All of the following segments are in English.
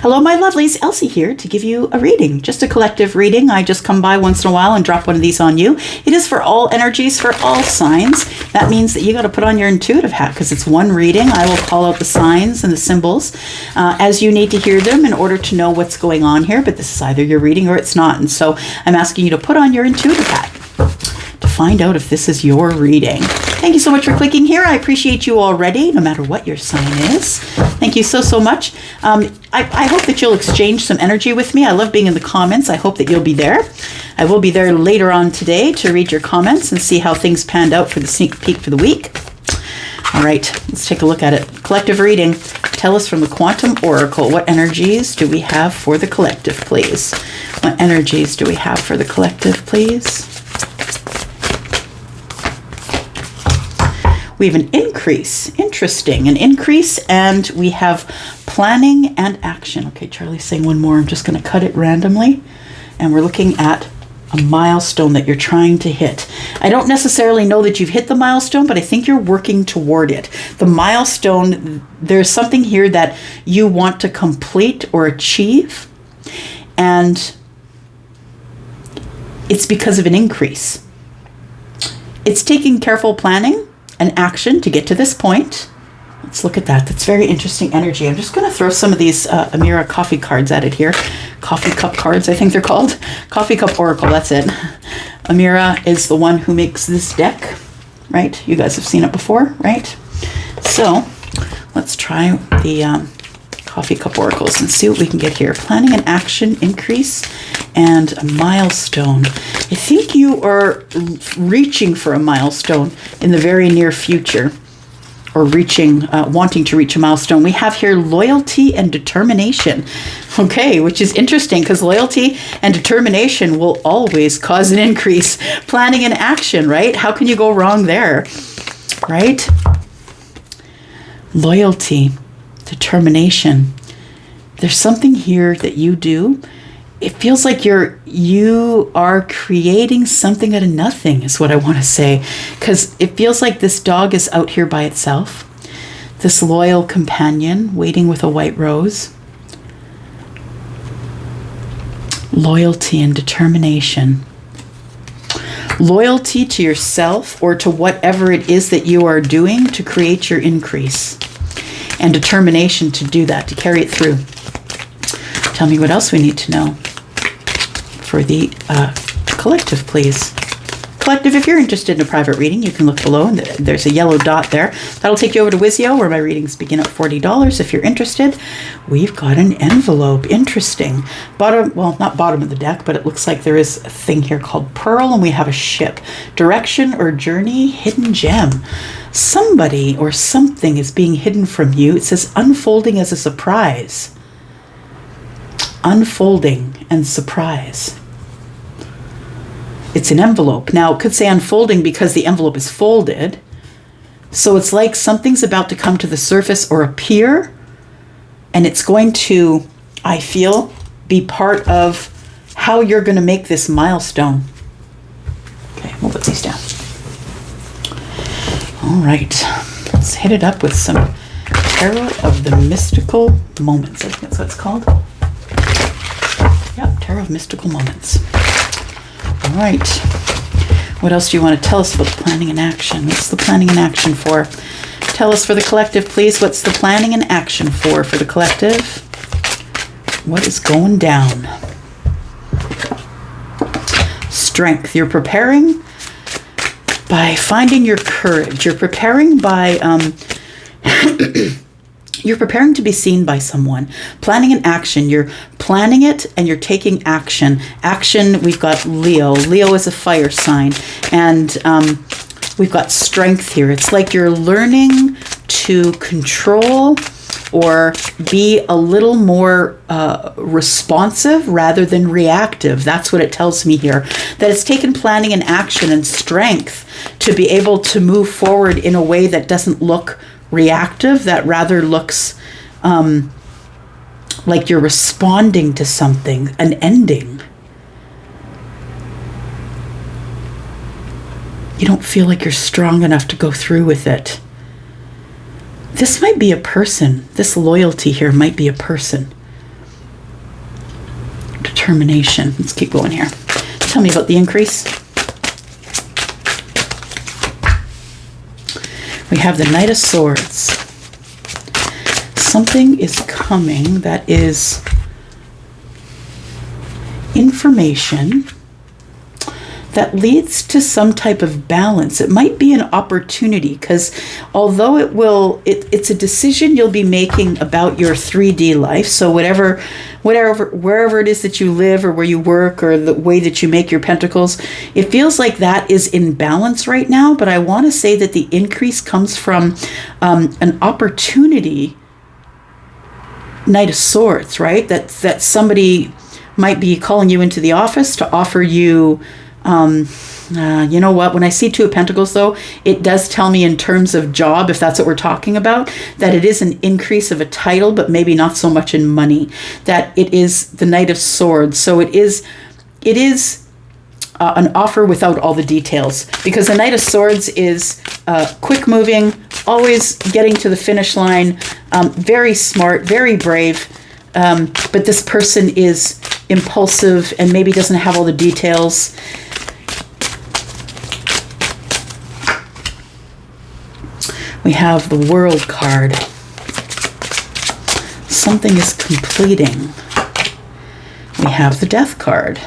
Hello, my lovelies. Elsie here to give you a reading, just a collective reading. I just come by once in a while and drop one of these on you. It is for all energies, for all signs. That means that you got to put on your intuitive hat because it's one reading. I will call out the signs and the symbols as you need to hear them in order to know what's going on here. But this is either your reading or it's not. And so I'm asking you to put on your intuitive hat to find out if this is your reading. Thank you so much for clicking here. I appreciate you already, no matter what your sign is. Thank you so much. I hope that you'll exchange some energy with me. I love being in the comments. I hope that you'll be there. I will be there later on today to read your comments and see how things panned out for the sneak peek for the week. All right, let's take a look at it. Collective reading. Tell us from the Quantum Oracle, what energies do we have for the collective, please? What energies do we have for the collective, please? We have an increase. Interesting. An increase, and we have planning and action. Okay, Charlie's saying one more. I'm just going to cut it randomly. And we're looking at a milestone that you're trying to hit. I don't necessarily know that you've hit the milestone, but I think you're working toward it. The milestone, there's something here that you want to complete or achieve, and it's because of an increase. It's taking careful planning and action to get to this point. Let's look at that. That's very interesting energy. I'm just going to throw some of these Amira coffee cards at it here. Coffee cup cards, I think they're called. Coffee cup oracle, that's it. Amira is the one who makes this deck, right? You guys have seen it before, right? So let's try the coffee cup oracles and see what we can get here. Planning and action, increase, and a milestone. I think you are reaching for a milestone in the very near future, or wanting to reach a milestone. We have here loyalty and determination. Okay, which is interesting because loyalty and determination will always cause an increase. Planning and action, right? How can you go wrong there, right? Loyalty, determination. There's something here that you do. It feels like you are creating something out of nothing, is what I want to say. Because it feels like this dog is out here by itself. This loyal companion waiting with a white rose. Loyalty and determination. Loyalty to yourself or to whatever it is that you are doing to create your increase. And determination to do that, to carry it through. Tell me what else we need to know for the collective, please. Collective, if you're interested in a private reading, you can look below, and there's a yellow dot there. That'll take you over to Wizio, where my readings begin at $40. If you're interested, we've got an envelope. Interesting. Not bottom of the deck, but it looks like there is a thing here called Pearl, and we have a ship. Direction or journey, hidden gem. Somebody or something is being hidden from you. It says unfolding as a surprise. Unfolding and surprise. It's an envelope. Now, it could say unfolding because the envelope is folded. So it's like something's about to come to the surface or appear, and it's going to, I feel, be part of how you're going to make this milestone. Okay, we'll put these down. All right, let's hit it up with some Tarot of the Mystical Moments. I think that's what it's called. Yep, Tarot of Mystical Moments. All right. What else do you want to tell us about the planning and action? What's the planning and action for? Tell us for the collective, please. What's the planning and action for the collective? What is going down? Strength. You're preparing by finding your courage. You're preparing by you're preparing to be seen by someone. Planning and action. You're planning it and you're taking action. Action, we've got Leo. Leo is a fire sign. And we've got strength here. It's like you're learning to control or be a little more responsive rather than reactive. That's what it tells me here. That it's taken planning and action and strength to be able to move forward in a way that doesn't look reactive, that rather looks like you're responding to something, an ending. You don't feel like you're strong enough to go through with it. This might be a person. This loyalty here might be a person. determination. Let's keep going here. Tell me about the increase. We have the Knight of Swords. Something is coming that is information that leads to some type of balance. It might be an opportunity, because although it's a decision you'll be making about your 3D life. So wherever it is that you live, or where you work, or the way that you make your pentacles, it feels like that is in balance right now. But I want to say that the increase comes from an opportunity. Knight of Swords, right? That somebody might be calling you into the office to offer you, you know what, when I see Two of Pentacles though, it does tell me in terms of job, if that's what we're talking about, that it is an increase of a title, but maybe not so much in money, that it is the Knight of Swords. So it is an offer without all the details, because the Knight of Swords is quick moving, always getting to the finish line, very smart, very brave, but this person is impulsive and maybe doesn't have all the details. We have the World card. Something is completing. We have the Death card.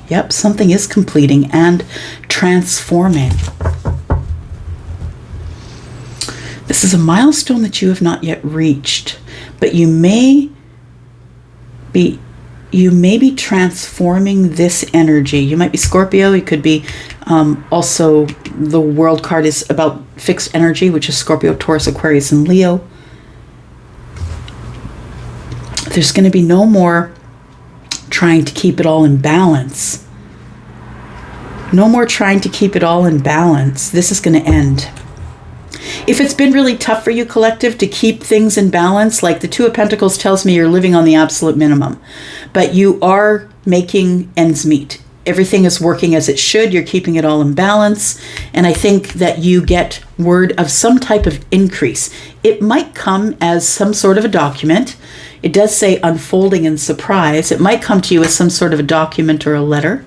Yep, something is completing and transforming. This is a milestone that you have not yet reached, but you may be transforming this energy. You might be Scorpio. It could be also, the World card is about fixed energy, which is Scorpio, Taurus, Aquarius, and Leo. There's going to be no more trying to keep it all in balance. No more trying to keep it all in balance. This is going to end. If it's been really tough for you, collective, to keep things in balance, like the Two of Pentacles tells me you're living on the absolute minimum, but you are making ends meet. Everything is working as it should. You're keeping it all in balance. And I think that you get word of some type of increase. It might come as some sort of a document. It does say unfolding and surprise. It might come to you as some sort of a document or a letter.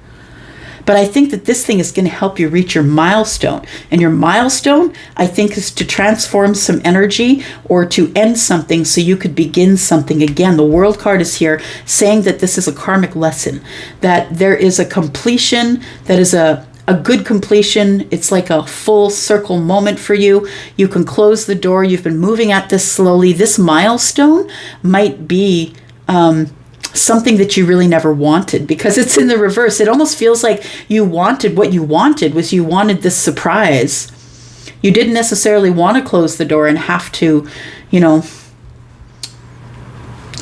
But I think that this thing is going to help you reach your milestone. And your milestone, I think, is to transform some energy or to end something so you could begin something again. The World card is here saying that this is a karmic lesson, that there is a completion that is a good completion. It's like a full circle moment for you. You can close the door. You've been moving at this slowly. This milestone might be something that you really never wanted, because it's in the reverse. It almost feels like what you wanted was you wanted this surprise. You didn't necessarily want to close the door and have to,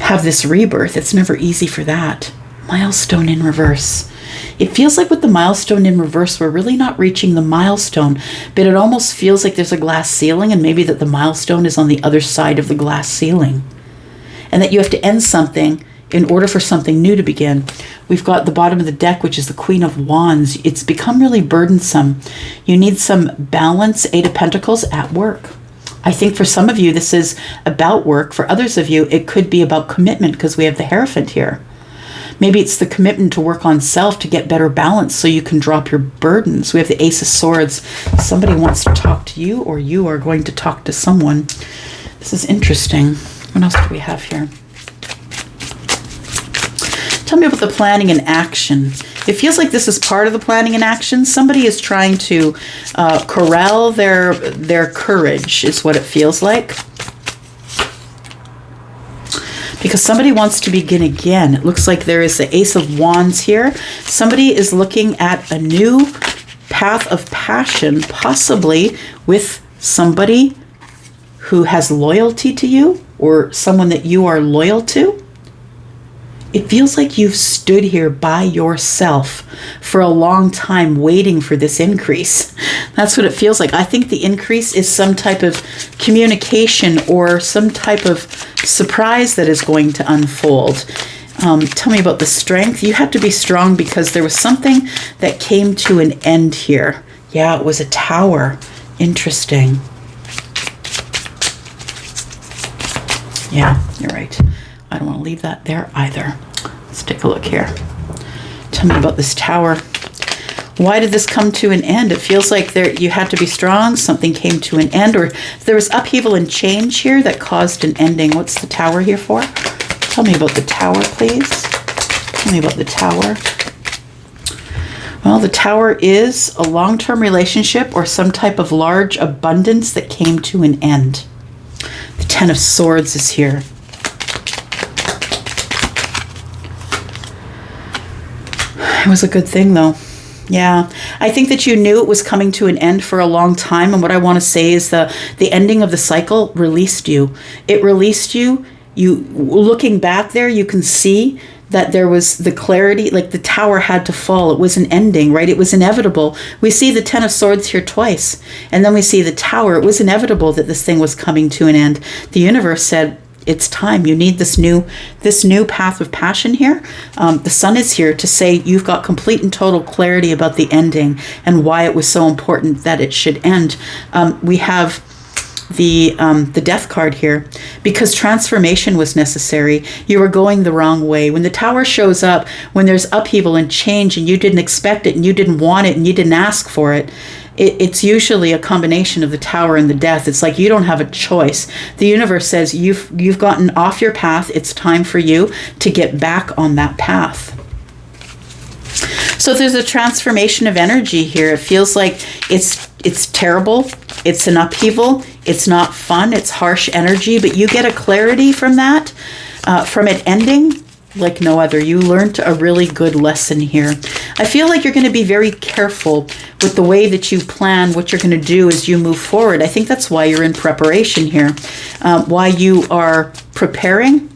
have this rebirth. It's never easy for that. Milestone in reverse. It feels like with the milestone in reverse, we're really not reaching the milestone, but it almost feels like there's a glass ceiling, and maybe that the milestone is on the other side of the glass ceiling, and that you have to end something in order for something new to begin. We've got the bottom of the deck, which is the Queen of Wands. It's become really burdensome. You need some balance. Eight of Pentacles at work. I think for some of you, this is about work. For others of you, it could be about commitment, because we have the Hierophant here. Maybe it's the commitment to work on self to get better balance so you can drop your burdens. We have the Ace of Swords. Somebody wants to talk to you, or you are going to talk to someone. This is interesting. What else do we have here? Tell me about the planning and action. It feels like this is part of the planning and action. Somebody is trying to corral their courage, is what it feels like. Because somebody wants to begin again. It looks like there is the Ace of Wands here. Somebody is looking at a new path of passion, possibly with somebody who has loyalty to you, or someone that you are loyal to. It feels like you've stood here by yourself for a long time waiting for this increase. That's what it feels like. I think the increase is some type of communication or some type of surprise that is going to unfold. Tell me about the strength. You have to be strong because there was something that came to an end here. Yeah, it was a tower. Interesting. Yeah, you're right. I don't want to leave that there either. Let's take a look here. Tell me about this Tower. Why did this come to an end? It feels like you had to be strong, something came to an end, or there was upheaval and change here that caused an ending. What's the Tower here for? Tell me about the Tower, please. Tell me about the Tower. Well, the Tower is a long-term relationship or some type of large abundance that came to an end. The Ten of Swords is here. It was a good thing, though. Yeah, I think that you knew it was coming to an end for a long time. And what I want to say is the ending of the cycle released you. It released you. Looking back there, you can see that there was the clarity, like the Tower had to fall. It was an ending, right? It was inevitable. We see the Ten of Swords here twice. And then we see the Tower. It was inevitable that this thing was coming to an end. The universe said, it's time. You need this new path of passion here. The Sun is here to say you've got complete and total clarity about the ending and why it was so important that it should end. We have the Death card here because transformation was necessary. You were going the wrong way. When the Tower shows up, when there's upheaval and change and you didn't expect it and you didn't want it and you didn't ask for it, it's usually a combination of the Tower and the Death. It's like you don't have a choice. The universe says you've gotten off your path. It's time for you to get back on that path. So there's a transformation of energy here. It feels like it's terrible. It's an upheaval. It's not fun. It's harsh energy, but you get a clarity from that, from it ending like no other. You learned a really good lesson here. I feel like you're going to be very careful with the way that you plan what you're going to do as you move forward. I think that's why you're in preparation here, why you are preparing,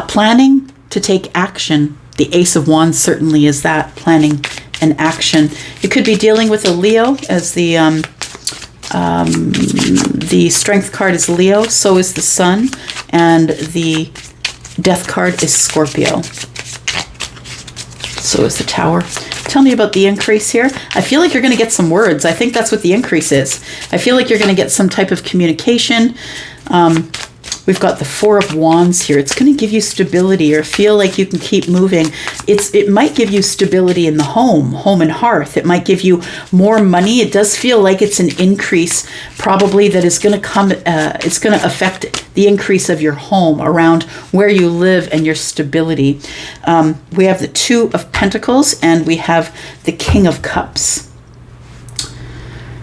planning to take action. The Ace of Wands certainly is that, planning and action. You could be dealing with a Leo, as the Strength card is Leo, so is the Sun, and the Death card is Scorpio. So is the Tower. Tell me about the increase here. I feel like you're going to get some words. I think that's what the increase is. I feel like you're going to get some type of communication. We've got the Four of Wands here. It's going to give you stability or feel like you can keep moving. It might give you stability in the home and hearth. It might give you more money. It does feel like it's an increase probably that is going to come, it's going to affect the increase of your home around where you live and your stability. We have the Two of Pentacles and we have the King of Cups.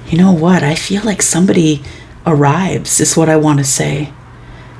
You know what? I feel like somebody arrives is what I want to say.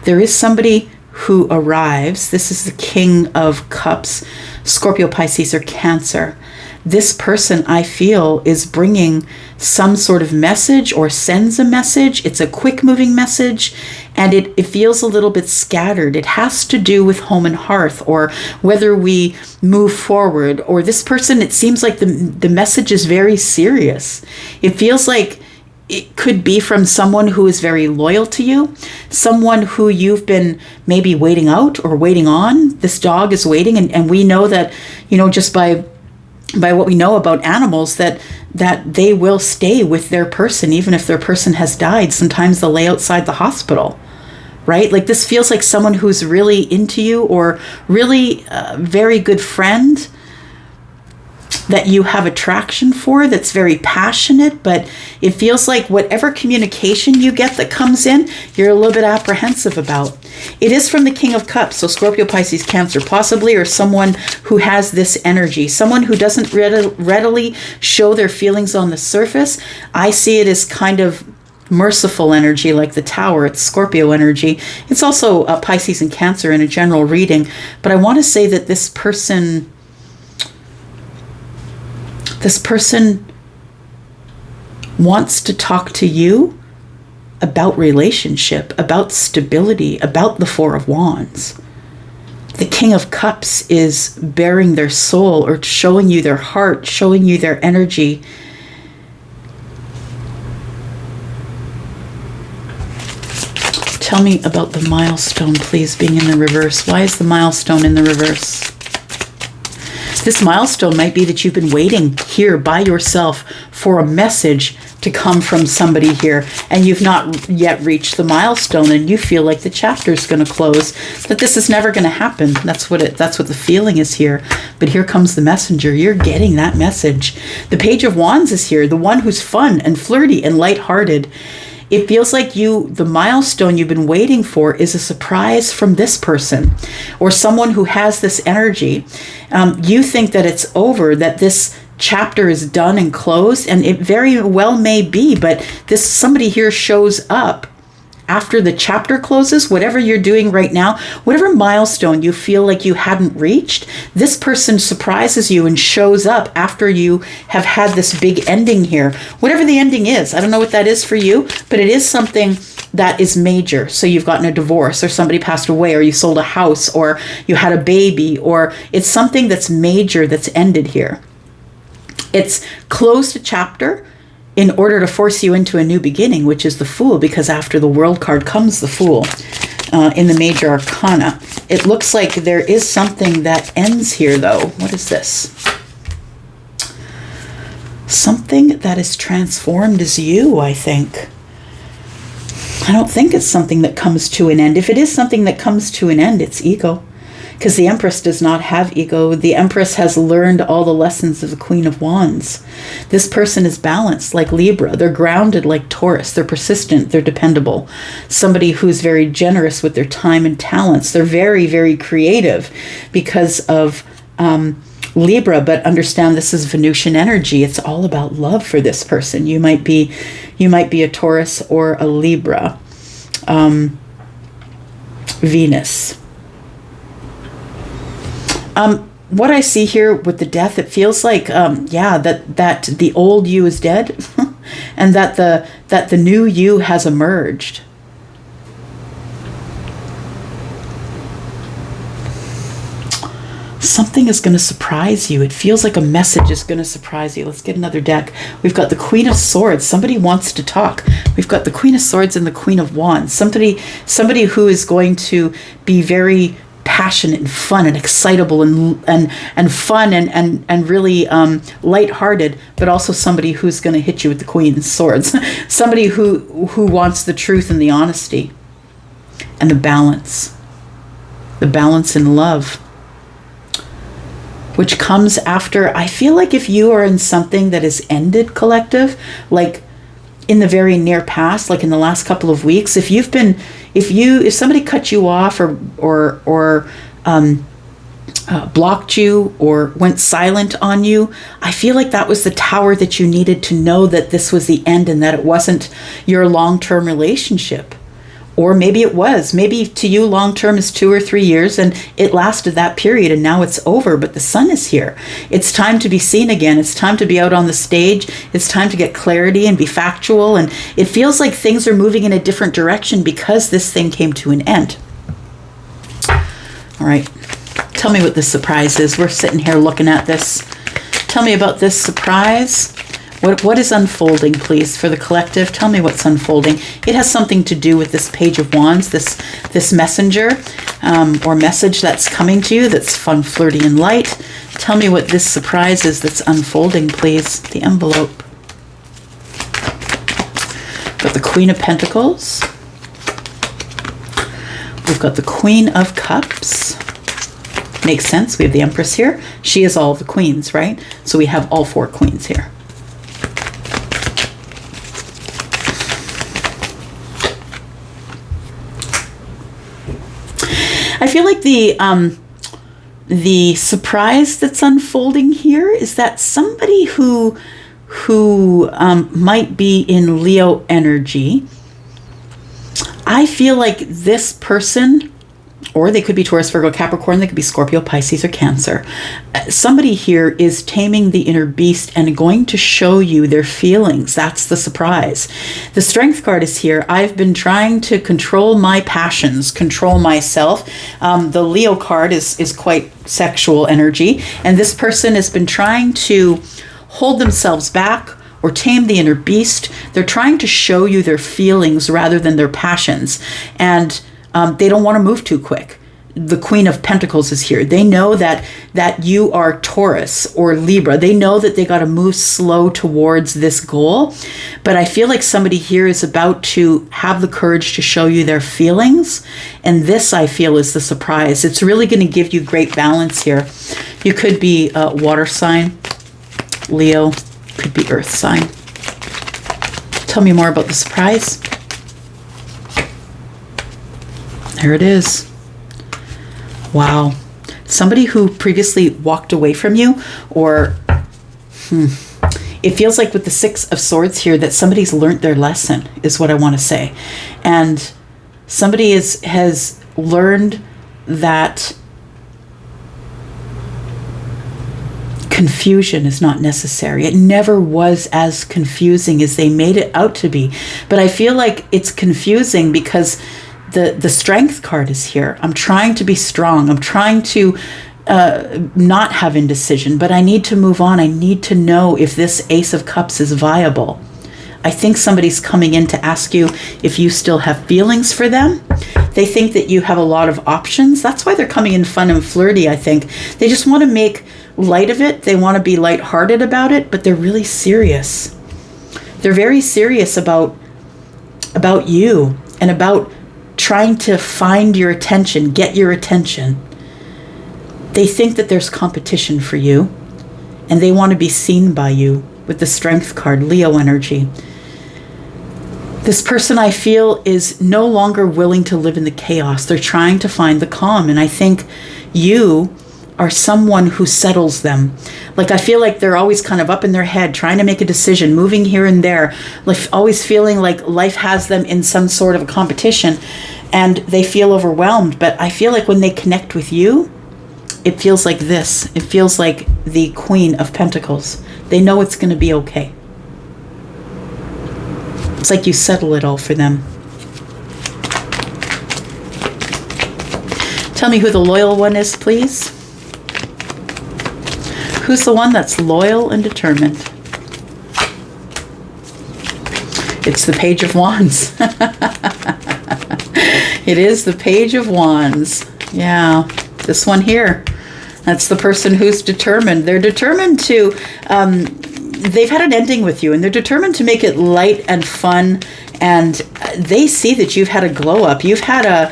There is somebody who arrives. This is the King of Cups, Scorpio, Pisces, or Cancer. This person, I feel, is bringing some sort of message or sends a message. It's a quick moving message and it feels a little bit scattered. It has to do with home and hearth or whether we move forward, or this person, it seems like the message is very serious. It feels like it could be from someone who is very loyal to you, someone who you've been maybe waiting out or waiting on. This dog is waiting, and we know that, you know, just by what we know about animals, that they will stay with their person even if their person has died. Sometimes they'll lay outside the hospital, right? Like this feels like someone who's really into you or really a very good friend that you have attraction for, that's very passionate, but it feels like whatever communication you get that comes in, you're a little bit apprehensive about. It is from the King of Cups, so Scorpio, Pisces, Cancer, possibly, or someone who has this energy, someone who doesn't readily show their feelings on the surface. I see it as kind of merciful energy, like the Tower. It's Scorpio energy. It's also Pisces and Cancer in a general reading, but I want to say that this person wants to talk to you about relationship, about stability, about the Four of Wands. The King of Cups is bearing their soul or showing you their heart, showing you their energy. Tell me about the milestone, please, being in the reverse. Why is the milestone in the reverse? This milestone might be that you've been waiting here by yourself for a message to come from somebody here, and you've not yet reached the milestone, and you feel like the chapter is going to close, that this is never going to happen. That's what the feeling is here. But here comes the messenger. You're getting that message. The Page of Wands is here, the one who's fun and flirty and lighthearted. It feels like the milestone you've been waiting for is a surprise from this person or someone who has this energy. You think that it's over, that this chapter is done and closed, and it very well may be, but somebody here shows up after the chapter closes. Whatever you're doing right now, whatever milestone you feel like you hadn't reached, this person surprises you and shows up after you have had this big ending here. Whatever the ending is, I don't know what that is for you, but it is something that is major. So you've gotten a divorce, or somebody passed away, or you sold a house, or you had a baby, or it's something that's major that's ended here. It's closed a chapter in order to force you into a new beginning, which is the Fool, because after the World card comes the Fool in the major arcana. It looks like there is something that ends here, though. What is this? Something that is transformed is you, I think. I don't think it's something that comes to an end. If it is something that comes to an end, it's ego. Because the Empress does not have ego. The Empress has learned all the lessons of the Queen of Wands. This person is balanced like Libra. They're grounded like Taurus. They're persistent. They're dependable. Somebody who's very generous with their time and talents. They're very, very creative because of Libra. But understand, this is Venusian energy. It's all about love for this person. You might be a Taurus or a Libra. Venus. What I see here with the Death, it feels like, that the old you is dead, and that the new you has emerged. Something is going to surprise you. It feels like a message is going to surprise you. Let's get another deck. We've got the Queen of Swords. Somebody wants to talk. We've got the Queen of Swords and the Queen of Wands. Somebody who is going to be very passionate and fun and excitable and fun and really lighthearted, but also somebody who's going to hit you with the Queen's Swords. Somebody who wants the truth and the honesty and the balance in love, which comes after. I feel like if you are in something that is ended, collective, like in the very near past, like in the last couple of weeks, if somebody cut you off or blocked you or went silent on you, I feel like that was the tower that you needed to know that this was the end and that it wasn't your long-term relationship. Or maybe it was. Maybe to you long-term is 2 or 3 years and it lasted that period and now it's over, but the sun is here. It's time to be seen again. It's time to be out on the stage. It's time to get clarity and be factual. And it feels like things are moving in a different direction because this thing came to an end. All right. Tell me what this surprise is. We're sitting here looking at this. Tell me about this surprise. What is unfolding, please, for the collective? Tell me what's unfolding. It has something to do with this Page of Wands, this messenger or message that's coming to you that's fun, flirty, and light. Tell me what this surprise is that's unfolding, please. The envelope. Got the Queen of Pentacles. We've got the Queen of Cups. Makes sense. We have the Empress here. She is all of the queens, right? So we have all 4 queens here. I feel like the surprise that's unfolding here is that somebody who might be in Leo energy, I feel like this person, or they could be Taurus, Virgo, Capricorn, they could be Scorpio, Pisces, or Cancer. Somebody here is taming the inner beast and going to show you their feelings. That's the surprise. The Strength card is here. I've been trying to control my passions, control myself. The Leo card is quite sexual energy. And this person has been trying to hold themselves back or tame the inner beast. They're trying to show you their feelings rather than their passions. And they don't want to move too quick. the Queen of Pentacles is here. They know that you are Taurus or Libra. They know that they got to move slow towards this goal. But I feel like somebody here is about to have the courage to show you their feelings. And this, I feel, is the surprise. It's really going to give you great balance here. You could be a water sign, Leo, could be earth sign. Tell me more about the surprise. There it is. Wow. Somebody who previously walked away from you, or it feels like with the Six of Swords here that somebody's learned their lesson, is what I want to say. And somebody has learned that confusion is not necessary. It never was as confusing as they made it out to be. But I feel like it's confusing because the Strength card is here. I'm trying to be strong. I'm trying to not have indecision, but I need to move on. I need to know if this Ace of Cups is viable. I think somebody's coming in to ask you if you still have feelings for them. They think that you have a lot of options. That's why they're coming in fun and flirty, I think. They just want to make light of it. They want to be lighthearted about it, but they're really serious. They're very serious about you and about trying to find your attention, get your attention. They think that there's competition for you, and they want to be seen by you with the Strength card, Leo energy. This person, I feel, is no longer willing to live in the chaos. They're trying to find the calm, and I think you are someone who settles them. Like, I feel like they're always kind of up in their head, trying to make a decision, moving here and there, like always feeling like life has them in some sort of a competition, and they feel overwhelmed. But I feel like when they connect with you, it feels like this. It feels like the Queen of Pentacles. They know it's going to be okay. It's like you settle it all for them. Tell me who the loyal one is, please. Who's the one that's loyal and determined? It's the Page of Wands. It is the Page of Wands. Yeah, this one here. That's the person who's determined. They're determined to, they've had an ending with you, and they're determined to make it light and fun. And they see that you've had a glow up. You've had a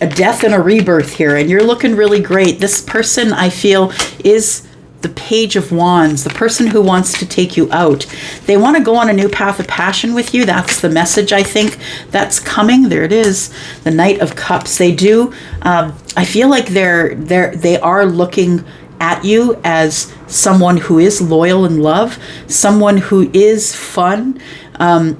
death and a rebirth here, and you're looking really great. This person, I feel, is the Page of Wands, the person who wants to take you out. They want to go on a new path of passion with you. That's the message, I think, that's coming. There it is, the Knight of Cups. They do, I feel like they are looking at you as someone who is loyal in love, someone who is fun,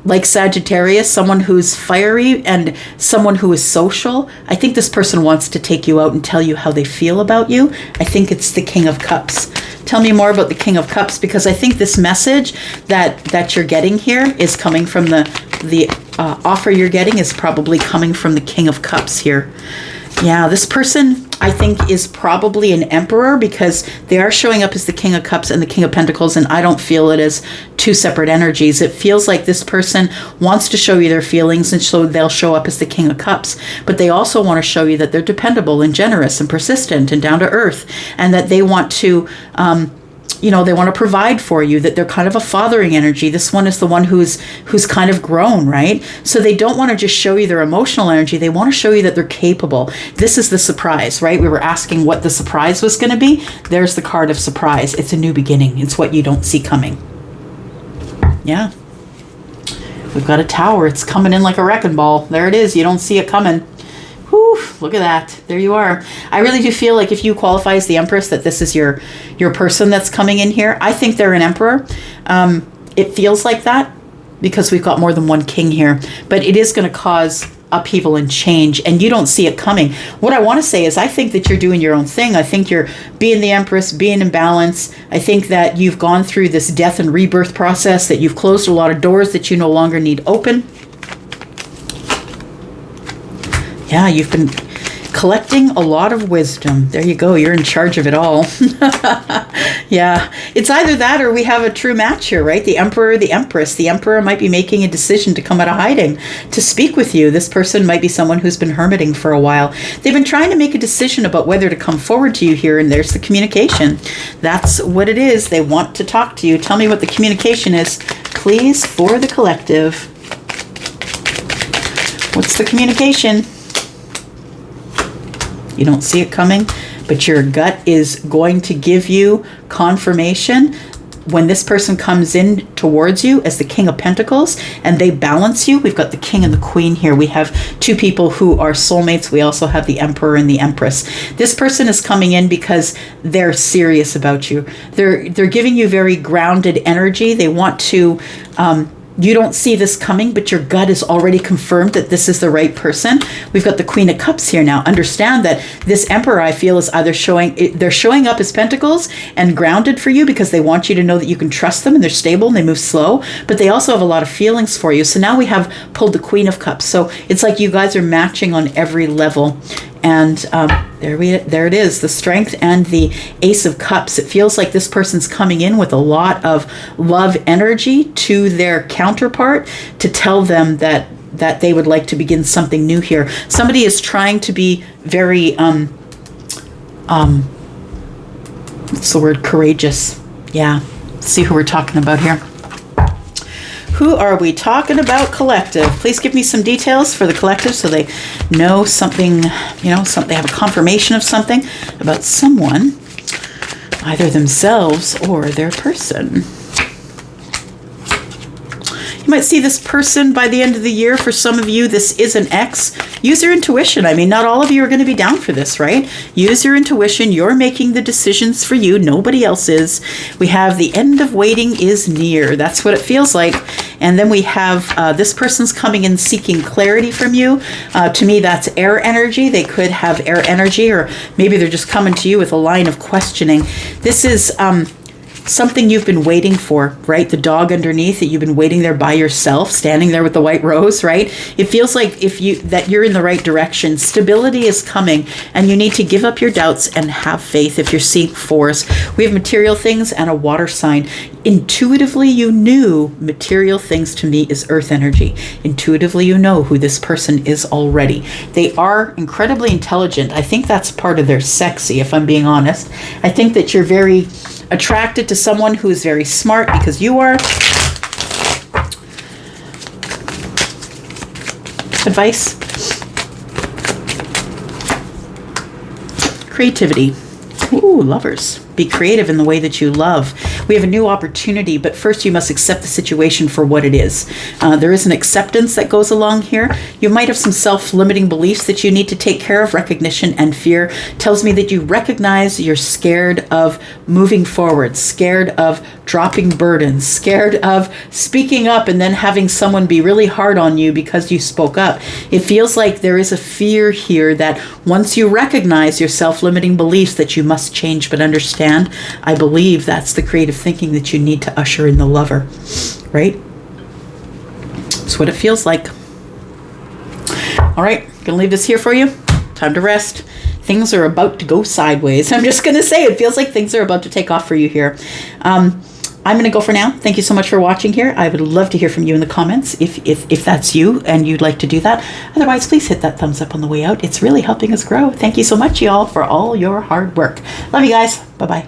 like Sagittarius, someone who's fiery and someone who is social. I think this person wants to take you out and tell you how they feel about you. I think it's the King of Cups. Tell me more about the King of Cups, because I think this message that you're getting here is coming from the offer you're getting is probably coming from the King of Cups here. Yeah, this person, I think, is probably an emperor, because they are showing up as the King of Cups and the King of Pentacles, and I don't feel it as two separate energies. It feels like this person wants to show you their feelings, and so they'll show up as the King of Cups. But they also want to show you that they're dependable and generous and persistent and down to earth, and that they want to they want to provide for you, that they're kind of a fathering energy. This one is the one who's kind of grown, right? So they don't want to just show you their emotional energy. They want to show you that they're capable. This is the surprise, right? We were asking what the surprise was going to be. There's the card of surprise. It's a new beginning. It's what you don't see coming. Yeah. We've got a Tower. It's coming in like a wrecking ball. There it is. You don't see it coming. Whew, look at that. There you are. I really do feel like if you qualify as the Empress, that this is your person that's coming in here. I think they're an Emperor. It feels like that because we've got more than one king here. But it is going to cause upheaval and change, and you don't see it coming. What I want to say is I think that you're doing your own thing. I think you're being the Empress, being in balance. I think that you've gone through this death and rebirth process, that you've closed a lot of doors that you no longer need open. Yeah, you've been collecting a lot of wisdom. There you go. You're in charge of it all. Yeah. It's either that or we have a true match here, right? The Emperor, the Empress. The Emperor might be making a decision to come out of hiding to speak with you. This person might be someone who's been hermiting for a while. They've been trying to make a decision about whether to come forward to you here, and there's the communication. That's what it is. They want to talk to you. Tell me what the communication is, please, for the collective. What's the communication? You don't see it coming, but your gut is going to give you confirmation when this person comes in towards you as the King of Pentacles and they balance you. We've got the King and the Queen here. We have two people who are soulmates. We also have the Emperor and the Empress. This person is coming in because they're serious about you. They're giving you very grounded energy. They want to, you don't see this coming, but your gut is already confirmed that this is the right person. We've got the Queen of Cups here now. Understand that this Emperor, I feel, is either they're showing up as Pentacles and grounded for you because they want you to know that you can trust them and they're stable and they move slow, but they also have a lot of feelings for you. So now we have pulled the Queen of Cups. So it's like you guys are matching on every level. And there it is, the Strength and the Ace of Cups. It feels like this person's coming in with a lot of love energy to their counterpart to tell them that they would like to begin something new here. Somebody is trying to be very, what's the word, courageous. Yeah, let's see who we're talking about here. Who are we talking about, collective? Please give me some details for the collective so they know something, they have a confirmation of something about someone, either themselves or their person. You might see this person by the end of the year. For some of you, this is an ex. Use your intuition. I mean, not all of you are going to be down for this, right? Use your intuition. You're making the decisions for you. Nobody else is. We have the end of waiting is near. That's what it feels like. And then we have this person's coming in seeking clarity from you. To me, that's air energy. They could have air energy, or maybe they're just coming to you with a line of questioning. This is something you've been waiting for, right? The dog underneath that you've been waiting there by yourself, standing there with the white rose, right? It feels like that you're in the right direction. Stability is coming, and you need to give up your doubts and have faith if you're seeing fours. We have material things and a water sign. Intuitively, you knew material things to me is earth energy. Intuitively, you know who this person is already. They are incredibly intelligent. I think that's part of their sexy, if I'm being honest. I think that you're very attracted to someone who is very smart because you are. Advice. Creativity. Ooh, lovers. Be creative in the way that you love. We have a new opportunity, but first you must accept the situation for what it is. There is an acceptance that goes along here. You might have some self-limiting beliefs that you need to take care of. Recognition and fear tells me that you recognize you're scared of moving forward, scared of dropping burdens, scared of speaking up and then having someone be really hard on you because you spoke up. It feels like there is a fear here that once you recognize your self-limiting beliefs that you must change, but understand, I believe that's the creative thinking that you need to usher in the lover, right? That's what it feels like. All right, gonna leave this here for you. Time to rest. Things are about to go sideways. I'm just gonna say it feels like things are about to take off for you here. I'm going to go for now. Thank you so much for watching here. I would love to hear from you in the comments if that's you and you'd like to do that. Otherwise, please hit that thumbs up on the way out. It's really helping us grow. Thank you so much, y'all, for all your hard work. Love you guys. Bye-bye.